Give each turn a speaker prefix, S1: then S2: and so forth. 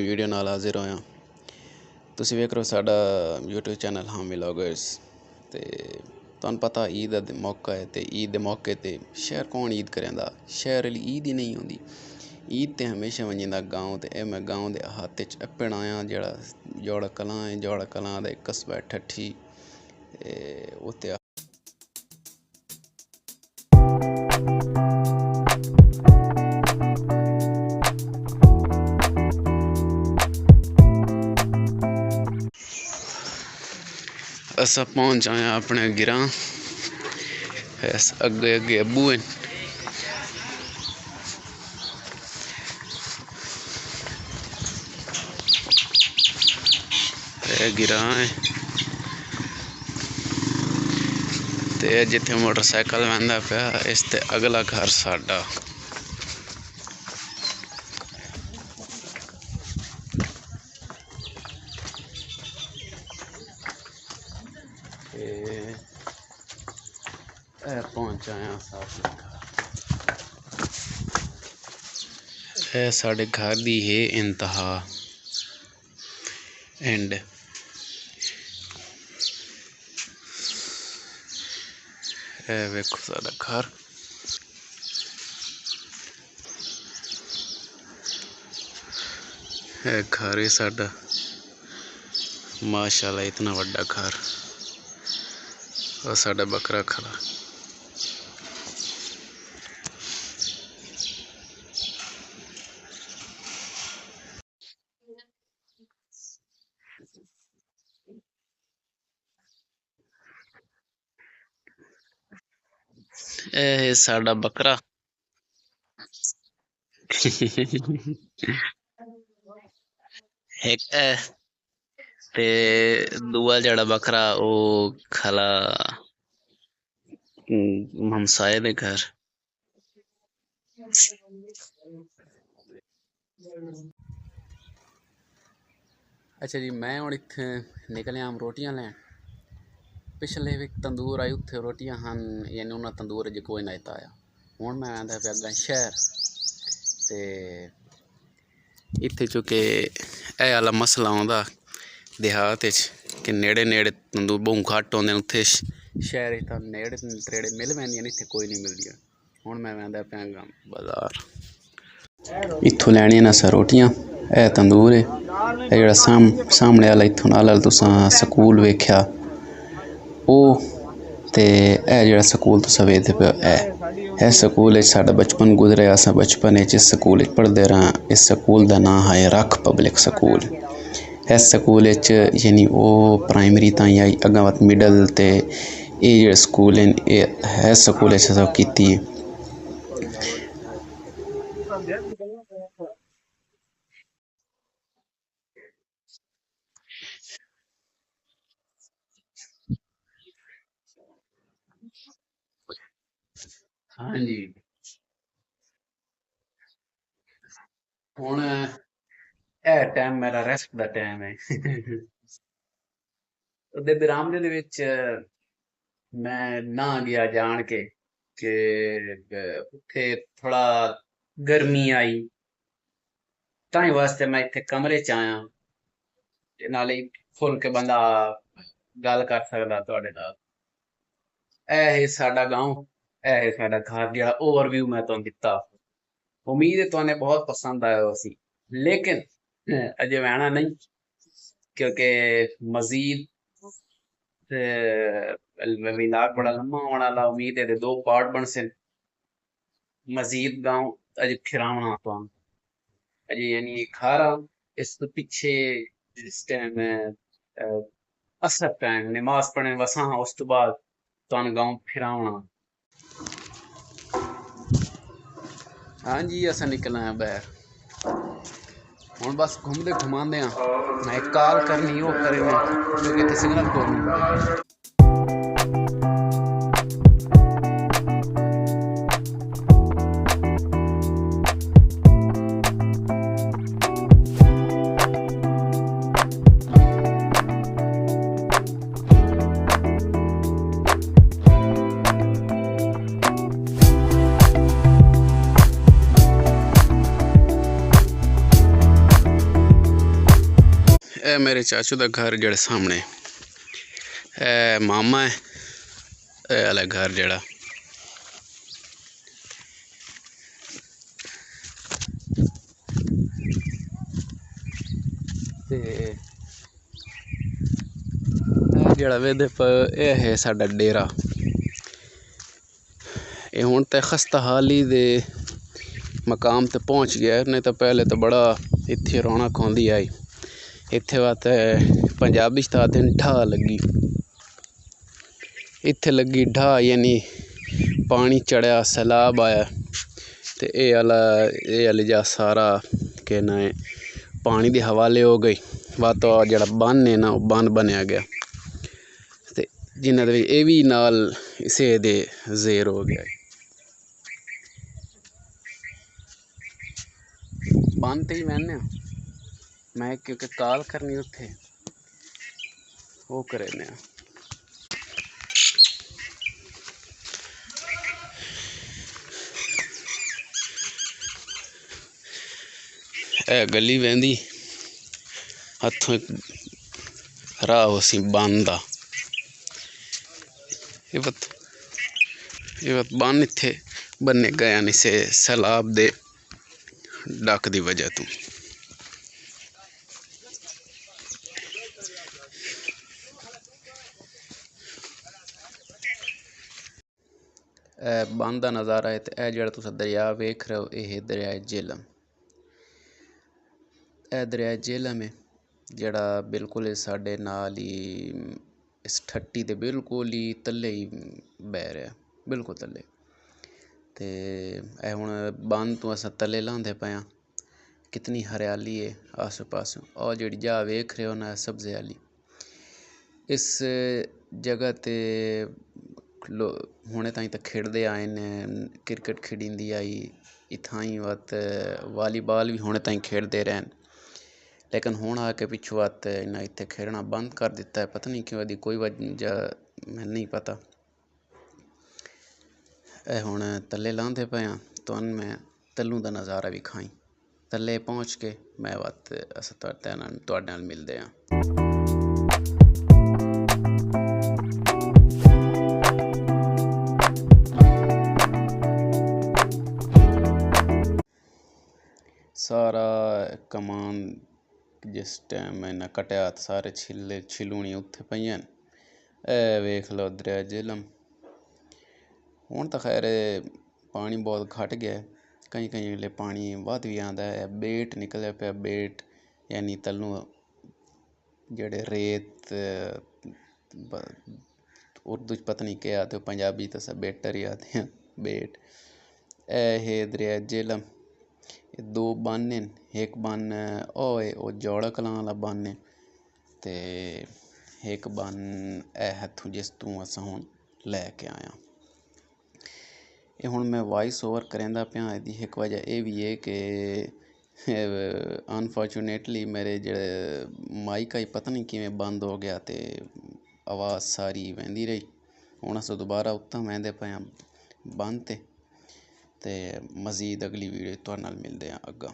S1: Video ਨਾਲ ਹਾਜ਼ਰ ਹੋਇਆ। ਤੁਸੀਂ ਵੇਖ ਰਹੇ ਹੋ ਸਾਡਾ YouTube ਚੈਨਲ ਹਾਮੀ ਵਲੌਗਰਸ। ਤੇ ਤੁਹਾਨੂੰ ਪਤਾ ਈਦ ਦਾ ਮੌਕਾ ਹੈ ਤੇ ਈਦ ਦੇ ਮੌਕੇ ਤੇ ਸ਼ਹਿਰ ਕੌਣ ਈਦ ਕਰਿੰਦਾ, ਸ਼ਹਿਰ ਵਾਲੀ ਈਦ ही नहीं होंदी। ईद तो हमेशा वंजदा गाँव। तो यह मैं गाँव के हाथ पिण आया जड़ा जौड़ा कलां है। जौड़ा कलां का एक कस्बा ठट्ठी उत्ते अस पहुँच आए अपने गिरां। अगे अगे अबू हैं। गिरां है ते जिथे मोटरसाइकिल वहंदा पिया इस ते अगला घर साडा। पहुंच आया साढ़े घर दी है इंतहा एंड वेखो साडा घर। घर है साडा माशाल्लाह इतना बड़ा घर। और साडा बकरा खड़ा। ए साडा बकरा एक ते दूआ जड़ा बकरा वो खला हमसाए दे घर। अच्छा जी, मैं हूँ इत्थे निकलिया हम रोटियां लैन। पिछले भी तंदूर आई उत्थे रोटियां खान, यानी उन्हें तंदूर च कोई नहीं आया। हूँ मैं आंदा पे अग्गा शहर ते इत्थे चूंकि एह आला मसला आंदा देहात कि नेड़े नेड़े तंदूर बहुत घट्ट होंदे। उत्थे शहर तो नेड़े त्रेड़े मिल पैंदियां, इत्थे कोई नहीं मिलदियां। हूँ मैं आंदा पे बाजार इत्थों लैनियां न असां रोटियां। ए तंदूर है जेड़ा सामने आला इत्थों नाल तुसां स्कूल वेख्या ओ ते ए जेड़ा स्कूल तुसां वेखदे पिओ ए स्कूल साडा बचपन गुजरेआ। असां बचपन इस स्कूल पढ़दे रहा। इस स्कूल दा नाम है रख पब्लिक स्कूल। इस स्कूल यानी वो प्राइमरी ताईं आई अग्गां वध मिडल ते ये जेह्ड़े स्कूल न इस स्कूल असां कीती। हाँ जी, हुण ए टाइम मेरा रेस्ट दा टाइम है। ਉਹਦੇ ਬਰਾਮਦੇ ਦੇ ਵਿੱਚ ਮੈਂ ਨਾ ਗਿਆ ਜਾਣ ਕੇ ਕਿ ਉੱਥੇ ਥੋੜਾ ਗਰਮੀ ਆਈ ਤਾਂ ਹੀ ਵਾਸਤੇ ਮੈਂ ਇੱਥੇ ਕਮਰੇ 'ਚ ਆਇਆ ਤੇ ਨਾਲੇ ਖੁੱਲ ਕੇ ਬੰਦਾ ਗੱਲ ਕਰ ਸਕਦਾ ਤੁਹਾਡੇ ਨਾਲ। ਇਹ ਹੈ ਸਾਡਾ ਗਾँव, ਇਹ ਹੈ ਸਾਡਾ घर। ਜਿਹੜਾ ओवरव्यू मैं ਤੁਹਾਨੂੰ ਦਿੱਤਾ, उम्मीद है तुम्हें बहुत पसंद आया होसी। लेकिन अजे वहना नहीं क्योंकि मजीद विलाग बड़ा लम्बा होने वाला। उम्मीद है 2 पार्ट बन से मजीद गाँव अजे खिरावना तो अजे यानी खारा इस तो पीछे इस टाइम असर टाइम नमाज पढ़ने वसा उस तो बाद तो गाँव फिरावना। हाँ जी, असा निकलना है बाहर। हूँ बस घूमते घुमाते हैं। मैं एक कॉल करनी वो करे क्योंकि इतने सिग्नल को नहीं। ਇਹ ਮੇਰੇ ਚਾਚੂ ਦਾ घर ਜਿਹੜਾ ਸਾਹਮਣੇ ਇਹ ਮਾਮਾ है ਇਹ ਵਾਲਾ घर ਜਿਹੜਾ ਤੇ ਇਹ ਜਿਹੜਾ ਵੇਖਦੇ ਇਹ ਹੈ ਸਾਡਾ ਡੇਰਾ। ਇਹ ਹੁਣ ਤੇ ਖਸਤਾ ਹਾਲੀ ਦੇ मकाम ते पहुँच गया, नहीं तो पहले तो बड़ा इत्थे रौनक होंदी आई। इत्थे बात पंजाबी च आखदे न ढा लगी, इत्थे लगी ढा यानी पानी चढ़िया सैलाब आया ते एह् आह्ली जा सारा के ना पानी दे हवाले हो गई। तो जेह्ड़ा बन्न है ना ओह् बन्न बनेआ गया ते जिन्ना दे एह् बी नाल इसे दे जेर हो गया। बंद ते ही मैंने मैं क्योंकि कॉल करनी उत्थे वो करे ने गली वहदी हथों राह उसी बंद आ बन इत्थे बन्ने गया नहीं से सैलाब दे डक की वजह तो। बंद का नज़ारा है तो यह जो तुम दरिया वेख रहे हो यह दरिया झेलम। यह दरिया झेलम है जड़ा बिल्कुल साढ़े नाल ही इस ठट्टी के बिल्कुल ही तले ही बह रहा, बिल्कुल तले। तो यह हुण बंद तो अस तले लांदे पे हाँ। कितनी हरियाली है आसे पासे और जी जा वेख रहे हो ना सब्ज़े वाली। इस जगह ते हुणे ताईं तो खेडदे आए ने, क्रिकेट खेड़ी आई इत्थां ही वत वॉलीबॉल भी हुणे ताईं खेडदे रहन, लेकिन हुण आके पिछू वत इन्हें इत्थे खेडना बंद कर दिता है। पता नहीं क्यों, यदि कोई वजह मैं नहीं पता। हुण तले लांदे पे हाँ तो मैं तलों का नज़ारा भी खाई तले पहुँच के मैं वत अस तुहाडे नाल मिलदे हाँ। सारा कमान जिस टाइम इन्हें कटिया सारे छिलूनियां उत्थे पईयां न। वेख लो दरिया झेलम। हुण तो खैर पानी बहुत घट गया है, कहीं कहीं वेले पानी वध भी आंदा है। बेट निकले पे बेट यानी तलों जेड़े रेत उर्दू च पता नहीं क्या आते, पंजाबी तो सब बेटर ही आते हैं बेट। है दरिया झेलम। दो बन्न न, एक बन्न ओह जौड़ा कलां वाला बन्न है ते एक बन्न इत्थों जिस तू अस हुण लैके आया। ये हुण मैं वॉइस ओवर करेंदा पिया। इहदी एक वजह यह भी है कि अनफॉर्चुनेटली मेरे जेह्ड़े माइक ही पता नहीं किवें बंद हो गया ते आवाज़ सारी वहदी रही। हुण अस दोबारा उत्थां वहदे पे बंद ते मज़ीद अगली वीडियो तुहाडे नाल मिलदे आं अग्गां।